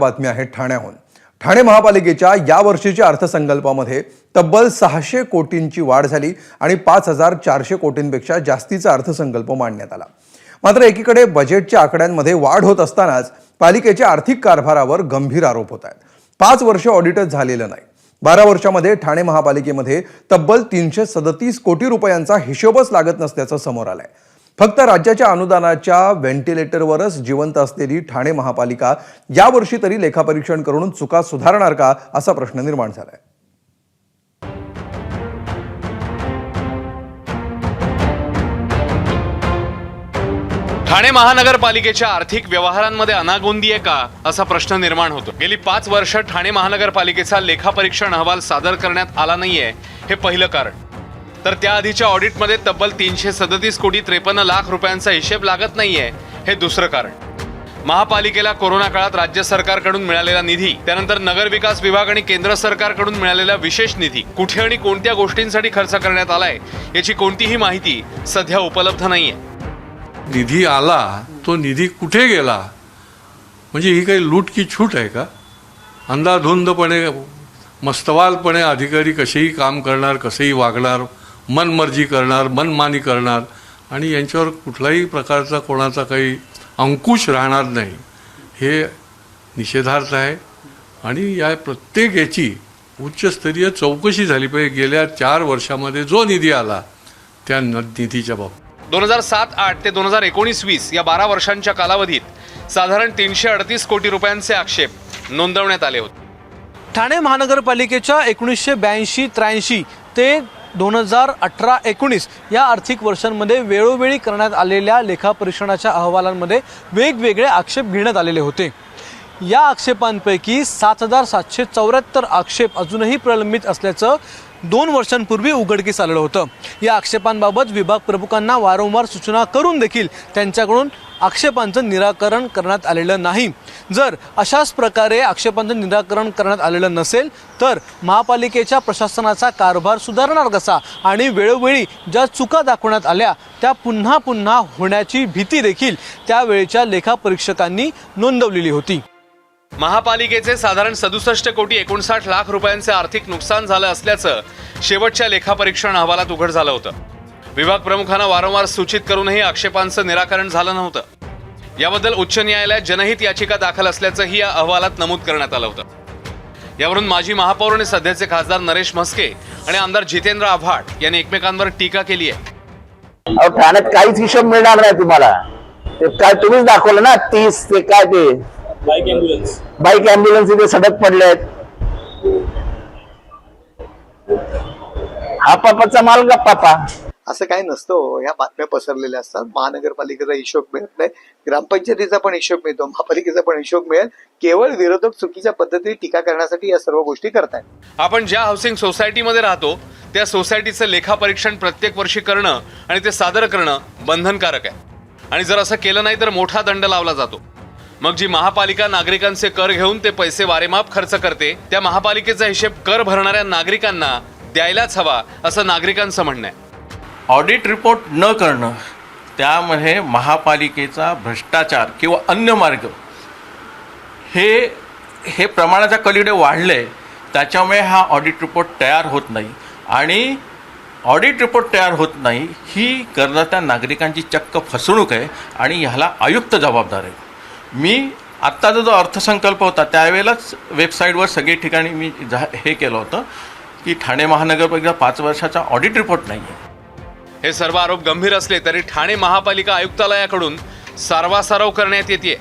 बातमी आहे ठाण्याहून। ठाणे महापालिकेच्या या वर्षीच्या अर्थसंकल्पामध्ये तब्बल 600 कोटींची वाढ झाली आणि 5400 कोटींपेक्षा जास्तीचा अर्थसंकल्प मांडण्यात आला। मात्र एकीकडे बजेटच्या आकड्यांमध्ये वाढ होत असतानाच पालिकेच्या आर्थिक कारभारावर गंभीर आरोप होत आहेत। 5 वर्ष ऑडिटच झालेलं नाही। 12 वर्षांमध्ये ठाणे महापालिकेमध्ये तब्बल 337 कोटी रुपयांचा हिशोबच लागत नसल्याचं समोर आलंय। फक्त राज्याच्या अनुदानाच्या व्हेंटिलेटरवरच जिवंत असलेली ठाणे महापालिका यावर्षी तरी लेखापरीक्षण करून चुका सुधारणार का असा प्रश्न निर्माण झालाय। ठाणे महानगरपालिकेच्या आर्थिक व्यवहारांमध्ये अनागोंदी आहे का असा प्रश्न निर्माण होतो। गेली 5 वर्ष ठाणे महानगरपालिकेचा लेखापरीक्षण अहवाल सादर करण्यात आला नाहीये हे पहिलं कारण, तर त्याआधीच्या ऑडिटमध्ये तब्बल 337 कोटी 53 लाख रुपयांचा हिशेब लागत नाहीये हे दुसरं कारण। महापालिकेला कोरोना काळात राज्य सरकारकडून मिळालेला निधी, त्यानंतर नगर विकास विभाग आणि केंद्र सरकारकडून मिळालेला विशेष निधी कुठे आणि कोणत्या गोष्टींसाठी खर्च करण्यात आलाय याची कोणतीही माहिती सध्या उपलब्ध नाहीये। निधी आला तो निधी कुठे गेला म्हणजे ही काही लूट की छूट आहे का? अंधाधुंदपणे मस्तवालपणे अधिकारी कसेही काम करणार, कसेही वागणार, मनमर्जी करणार, मनमानी करणार आणि यांच्यावर कुठलाही प्रकारचा कोणाचा काही अंकुश राहणार नाही हे निषेधार्थ आहे। आणि या प्रत्येक याची उच्चस्तरीय चौकशी झाली पाहिजे। गेल्या 4 वर्षामध्ये जो निधी आला त्या निधीच्या बाबतीत 2007-08 ते 2019-20 या 12 वर्षांच्या कालावधीत साधारण 338 कोटी रुपयांचे आक्षेप नोंदवण्यात आले होते। ठाणे महानगरपालिकेच्या 1982-83 ते 2018-19 या आर्थिक वर्षांमध्ये वेळोवेळी करण्यात आलेल्या लेखापरीक्षणाच्या अहवालांमध्ये वेगवेगळे आक्षेप घेण्यात आलेले होते। या आक्षेपांपैकी 7774 आक्षेप अजूनही प्रलंबित असल्याचं 2 वर्षांपूर्वी उघडकीस आलेलं होतं। या आक्षेपांबाबत विभाग प्रमुखांना वारंवार सूचना करून देखील त्यांच्याकडून आक्षेपांचं निराकरण करण्यात आलेलं नाही। जर अशाच प्रकारे आक्षेपांचं निराकरण करण्यात आलेलं नसेल तर महापालिकेच्या प्रशासनाचा कारभार सुधारणार कसा आणि वेळोवेळी ज्या चुका दाखवण्यात आल्या त्या पुन्हा पुन्हा होण्याची भीती देखील त्यावेळेच्या लेखापरीक्षकांनी नोंदवलेली होती। महापालिकेचे साधारण 67 कोटी 59 लाख रुपयांचे आर्थिक नुकसान झालं असल्याचं शेवटच्या लेखापरीक्षण अहवालात उघड झालं होतं। विभाग प्रमुखांना वारंवार सूचित करूनही आक्षेपांचं निराकरण झालं नव्हतं। याबद्दल उच्च न्यायालयात जनहित याचिका दाखल असल्याचंही या अहवालात नमूद करण्यात आलं होतं। यावरून माजी महापौर आणि सध्याचे खासदार नरेश म्हस्के आणि आमदार जितेंद्र आव्हाड यांनी एकमेकांवर टीका केली आहे। ठाण्यात काहीच हिशोब मिळणार नाही तुम्हाला। ते काय तुम्हीच दाखवलं ना 30 ते काय ते बाईक ॲम्ब्युलन्स इथे सडक पडले आहेत। हा पापाचा माल गप्पा असं काही नसतं। ह्या बातम्या पसरलेल्या असतात। महानगरपालिकेचा हिशोब मिळत नाही, ग्रामपंचायतीचा पण हिशोब मिळतो, महापालिकेचा पण हिशोब मिळेल। केवळ विरोधक चुकीच्या पद्धतीने टीका करण्यासाठी या सर्व गोष्टी करतायत। आपण ज्या हाऊसिंग सोसायटीमध्ये राहतो त्या सोसायटीचं लेखापरीक्षण प्रत्येक वर्षी करणं आणि ते सादर करणं बंधनकारक आहे आणि जर असं केलं नाही तर मोठा दंड लावला जातो। मग जी महापालिका नागरिकांचे कर घेऊन ते पैसे वारेमाप खर्च करते त्या महापालिकेचा हिशेब कर भरणाऱ्या नागरिकांना द्यायलाच हवा असं नागरिकांचं म्हणणं आहे। ऑडिट रिपोर्ट न करणं त्यामध्ये महापालिकेचा भ्रष्टाचार किंवा अन्य मार्ग हे प्रमाणाच्या पलीकडे वाढले, त्याच्यामुळे हा ऑडिट रिपोर्ट तयार होत नाही आणि ऑडिट रिपोर्ट तयार होत नाही ही करदात्या नागरिकांची चक्क फसवणूक आहे आणि ह्याला आयुक्त जबाबदार आहे। मी आत्ताचा जो अर्थसंकल्प होता त्यावेळेलाच वेबसाईटवर सगळी ठिकाणी मी हे केलं होतं की ठाणे महानगरपालिकेचा 5 वर्षाचा ऑडिट रिपोर्ट नाही आहे। हे सर्व आरोप गंभीर असले तरी ठाणे महापालिका आयुक्तालयाकडून सारवासारव करण्यात येते।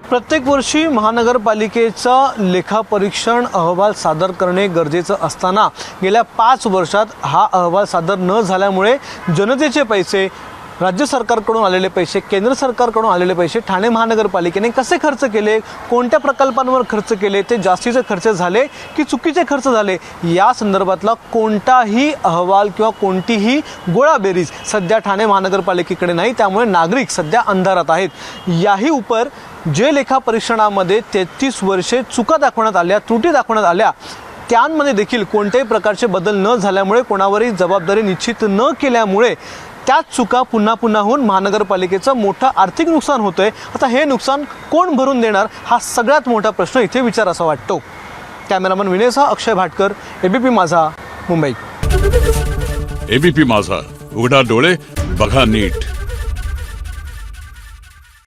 प्रत्येक वर्षी महानगरपालिकेचा लेखापरीक्षण अहवाल सादर करणे गरजेचं असताना गेल्या 5 वर्षात हा अहवाल सादर न झाल्यामुळे जनतेचे पैसे, राज्य सरकारकडून आलेले पैसे, केंद्र सरकारकडून आलेले पैसे ठाणे महानगरपालिकेने कसे खर्च केले, कोणत्या प्रकल्पांवर खर्च केले, ते जास्तीचे खर्च झाले की चुकीचे खर्च झाले या संदर्भातला कोणताही अहवाल किंवा कोणतीही गोळाबेरीज सध्या ठाणे महानगरपालिकेकडे नाही। त्यामुळे नागरिक सध्या अंधारात आहेत। याही उपर जे लेखापरीक्षणामध्ये 33 वर्षे चुका दाखवण्यात आल्या, त्रुटी दाखवण्यात आल्या त्यांमध्ये देखील कोणत्याही प्रकारचे बदल न झाल्यामुळे, कोणावरही जबाबदारी निश्चित न केल्यामुळे त्याच चुका पुन्हा पुन्हा होऊन महानगरपालिकेचं मोठं आर्थिक नुकसान होतंय. आता हे नुकसान कोण भरून देणार हा सगळ्यात मोठा प्रश्न इथे विचारासा वाटतो. कॅमेरामन विनयसह अक्षय भाटकर, एबीपी माझा, मुंबई. एबीपी माझा, उघडा डोळे बघा नीट.